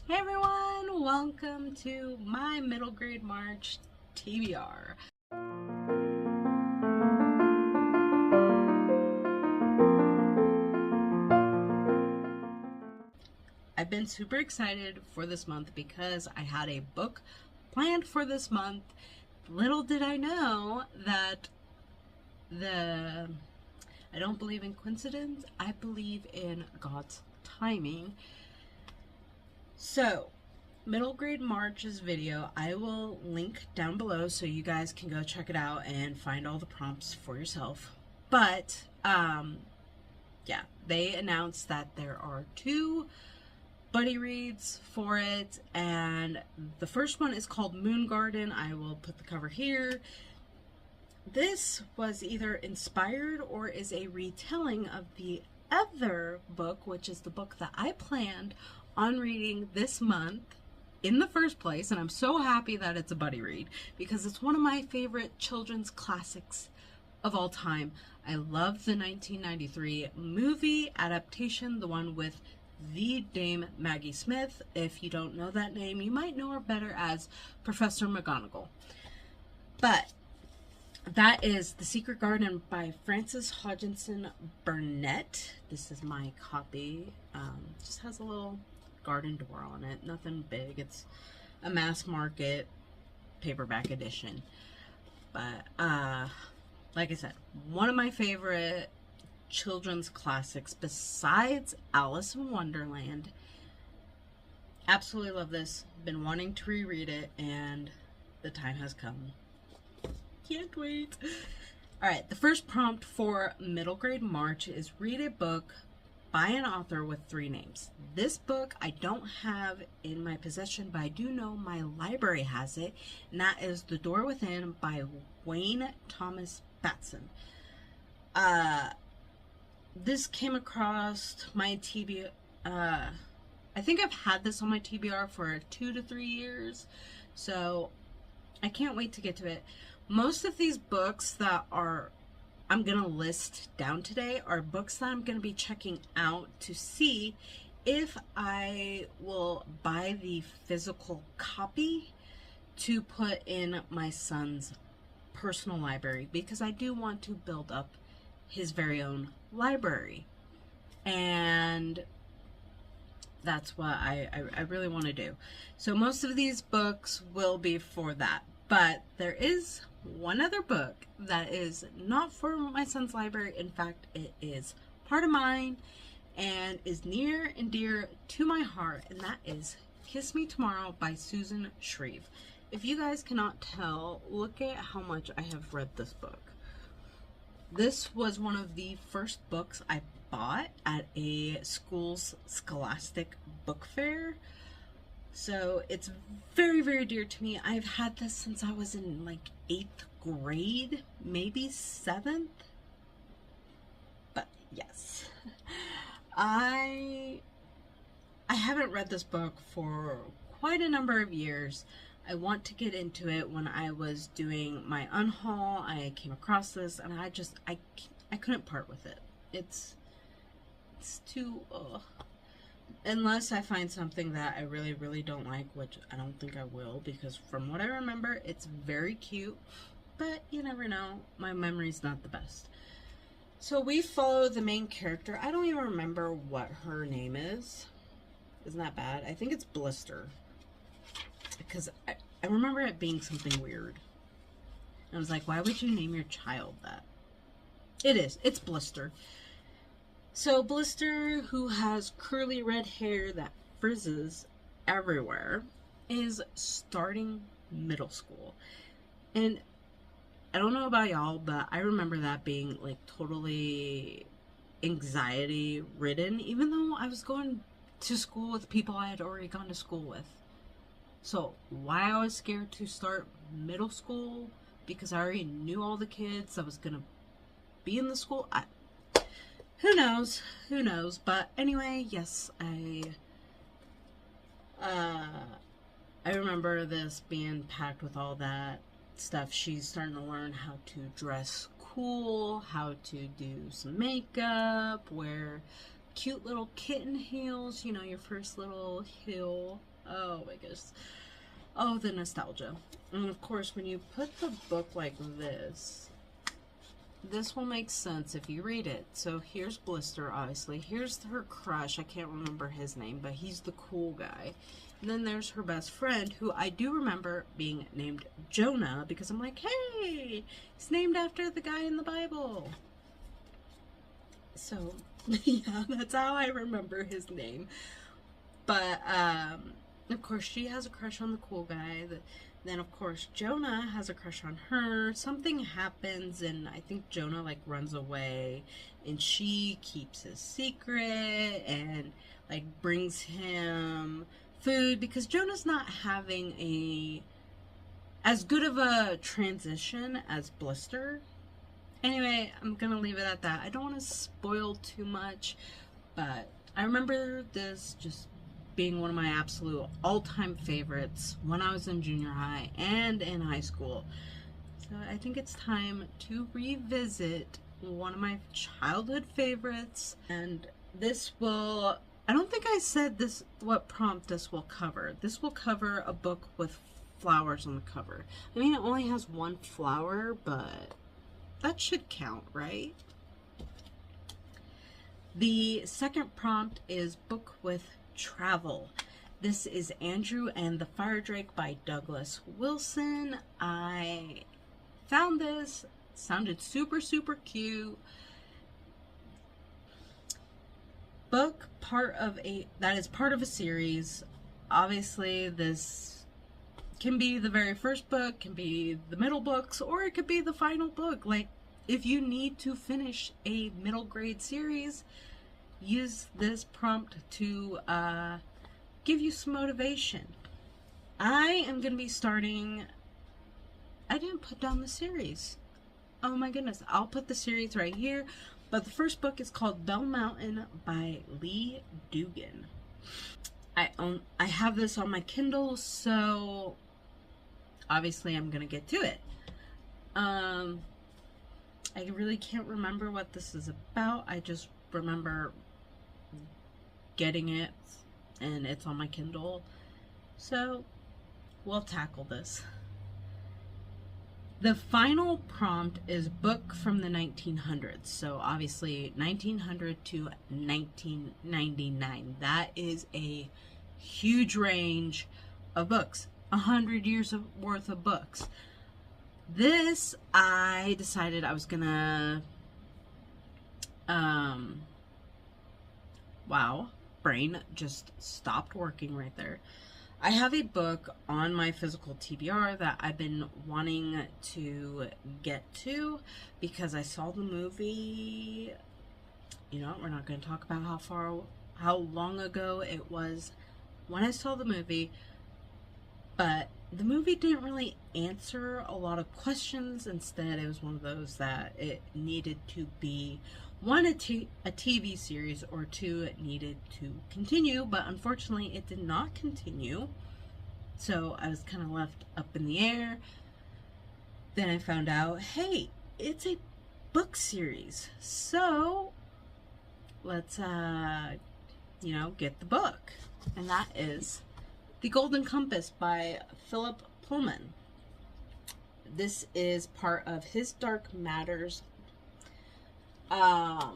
Hey everyone, welcome to my middle grade March TBR. I've been super excited for this month because I had a book planned for this month. Little did I know that I don't believe in coincidence, I believe in God's timing. So, middle grade March's video, I will link down below so you guys can go check it out and find all the prompts for yourself. But, yeah, they announced that there are 2 buddy reads for it, and the first one is called Moon Garden. I will put the cover here. This was either inspired or is a retelling of the other book, which is the book that I planned on reading this month in the first place, and I'm so happy that it's a buddy read because it's one of my favorite children's classics of all time. I love the 1993 movie adaptation, the one with the Dame Maggie Smith. If you don't know that name, you might know her better as Professor McGonagall. But that is The Secret Garden by Frances Hodgson Burnett. This is my copy. Just has a little garden door on it. Nothing big. It's a mass market paperback edition. But, like I said, one of my favorite children's classics besides Alice in Wonderland. Absolutely love this. Been wanting to reread it, and the time has come. Can't wait. Alright, the first prompt for middle grade March is read a book by an author with 3 names. This book I don't have in my possession, but I do know my library has it, and that is The Door Within by Wayne Thomas Batson. This came across my TBR. I think I've had this on my TBR for 2 to 3 years, so I can't wait to get to it. Most of these books that I'm going to list down today are books that I'm going to be checking out to see if I will buy the physical copy to put in my son's personal library, because I do want to build up his very own library, and that's what I really want to do. So most of these books will be for that, but there is one other book that is not for my son's library. In fact, it is part of mine and is near and dear to my heart, and that is Kiss Me Tomorrow by Susan Shreve. If you guys cannot tell, look at how much I have read this book. This was one of the first books I bought at a school's scholastic book fair. So it's very, very dear to me. I've had this since I was in like 8th grade, maybe 7th. But yes, I haven't read this book for quite a number of years. I want to get into it. When I was doing my unhaul, I came across this, and I couldn't part with it. It's too, unless I find something that I really, really don't like, which I don't think I will, because from what I remember, it's very cute, but you never know. My memory's not the best. So we follow the main character. I don't even remember what her name is. Isn't that bad? I think it's Blister, because I remember it being something weird. I was like, why would you name your child that? It's Blister. So Blister, who has curly red hair that frizzes everywhere, is starting middle school. And I don't know about y'all, but I remember that being like totally anxiety ridden, even though I was going to school with people I had already gone to school with. So why I was scared to start middle school, because I already knew all the kids that was gonna be in the school, who knows, but anyway, yes, I remember this being packed with all that stuff. She's starting to learn how to dress cool, how to do some makeup, wear cute little kitten heels, you know, your first little heel Oh my goodness. Oh, the nostalgia. And of course, when you put the book like this will make sense if you read it. So here's Blister, obviously. Here's her crush. I can't remember his name, but he's the cool guy. And then there's her best friend, who I do remember being named Jonah, because I'm like, hey, he's named after the guy in the Bible. So, yeah, that's how I remember his name. But, of course, she has a crush on the cool guy. Then, of course, Jonah has a crush on her. Something happens, and I think Jonah, like, runs away. And she keeps his secret and, like, brings him food. Because Jonah's not having as good of a transition as Blister. Anyway, I'm gonna leave it at that. I don't want to spoil too much, but I remember this just being one of my absolute all-time favorites when I was in junior high and in high school. So I think it's time to revisit one of my childhood favorites. And this will, I don't think I said this, what prompt this will cover. This will cover a book with flowers on the cover. I mean, it only has one flower, but that should count, right? The second prompt is book with travel. This is Andrew and the Fire Drake by Douglas Wilson. I found this, sounded super, super cute. Book that is part of a series. Obviously, this can be the very first book, can be the middle books, or it could be the final book. Like, if you need to finish a middle grade series, use this prompt to give you some motivation. I am going to be starting, I didn't put down the series. Oh my goodness, I'll put the series right here. But the first book is called Bell Mountain by Lee Dugan. I have this on my Kindle, so obviously I'm going to get to it. I really can't remember what this is about. I just remember getting it, and it's on my Kindle. So, we'll tackle this. The final prompt is book from the 1900s. So, obviously, 1900 to 1999. That is a huge range of books. 100 years worth of books. This, I decided I was gonna, wow, brain just stopped working right there. I have a book on my physical TBR that I've been wanting to get to because I saw the movie. You know, we're not going to talk about how long ago it was when I saw the movie, but the movie didn't really answer a lot of questions. Instead, it was one of those that it needed to be, one, a TV series, or two, it needed to continue, but unfortunately it did not continue. So I was kind of left up in the air. Then I found out, hey, it's a book series. So let's, you know, get the book. And that is The Golden Compass by Philip Pullman. This is part of His Dark Matters. Like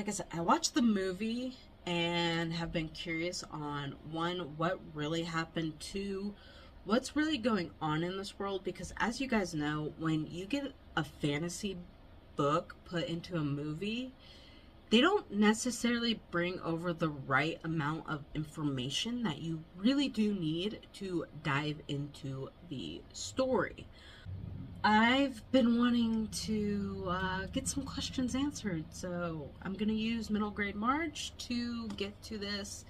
I said, I watched the movie and have been curious on, one, what really happened, two, what's really going on in this world, because as you guys know, when you get a fantasy book put into a movie, they don't necessarily bring over the right amount of information that you really do need to dive into the story. I've been wanting to get some questions answered, so I'm going to use Middle Grade March to get to this.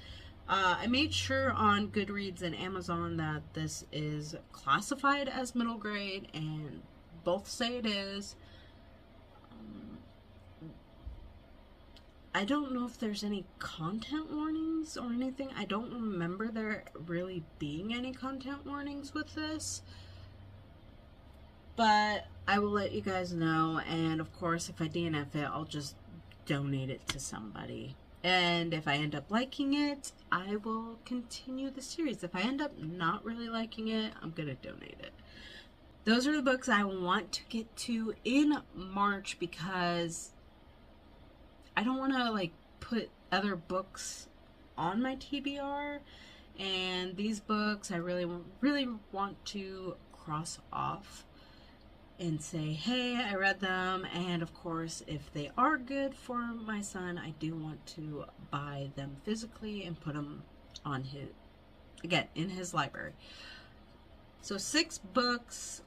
I made sure on Goodreads and Amazon that this is classified as middle grade, and both say it is. I don't know if there's any content warnings or anything. I don't remember there really being any content warnings with this. But I will let you guys know, and of course if I DNF it, I'll just donate it to somebody. And if I end up liking it, I will continue the series. If I end up not really liking it, I'm going to donate it. Those are the books I want to get to in March because I don't want to like put other books on my TBR. And these books I really want to cross off and say, hey, I read them. And of course, if they are good for my son, I do want to buy them physically and put them on his, again, in his library. So 6 books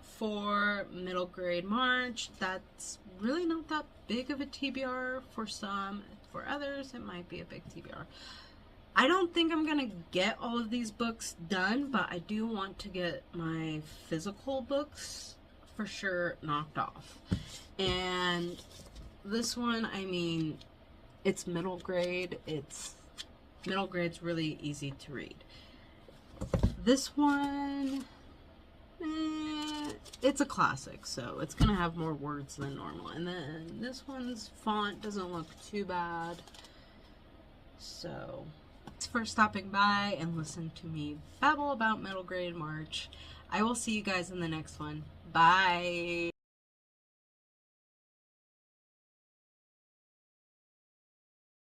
for middle grade March. That's really not that big of a TBR for some. For others, it might be a big TBR. I don't think I'm going to get all of these books done, but I do want to get my physical books for sure knocked off. And this one, I mean, it's middle grade. Middle grade's really easy to read. This one, it's a classic, so it's gonna have more words than normal. And then this one's font doesn't look too bad. So thanks for stopping by and listen to me babble about middle grade March. I will see you guys in the next one. Bye.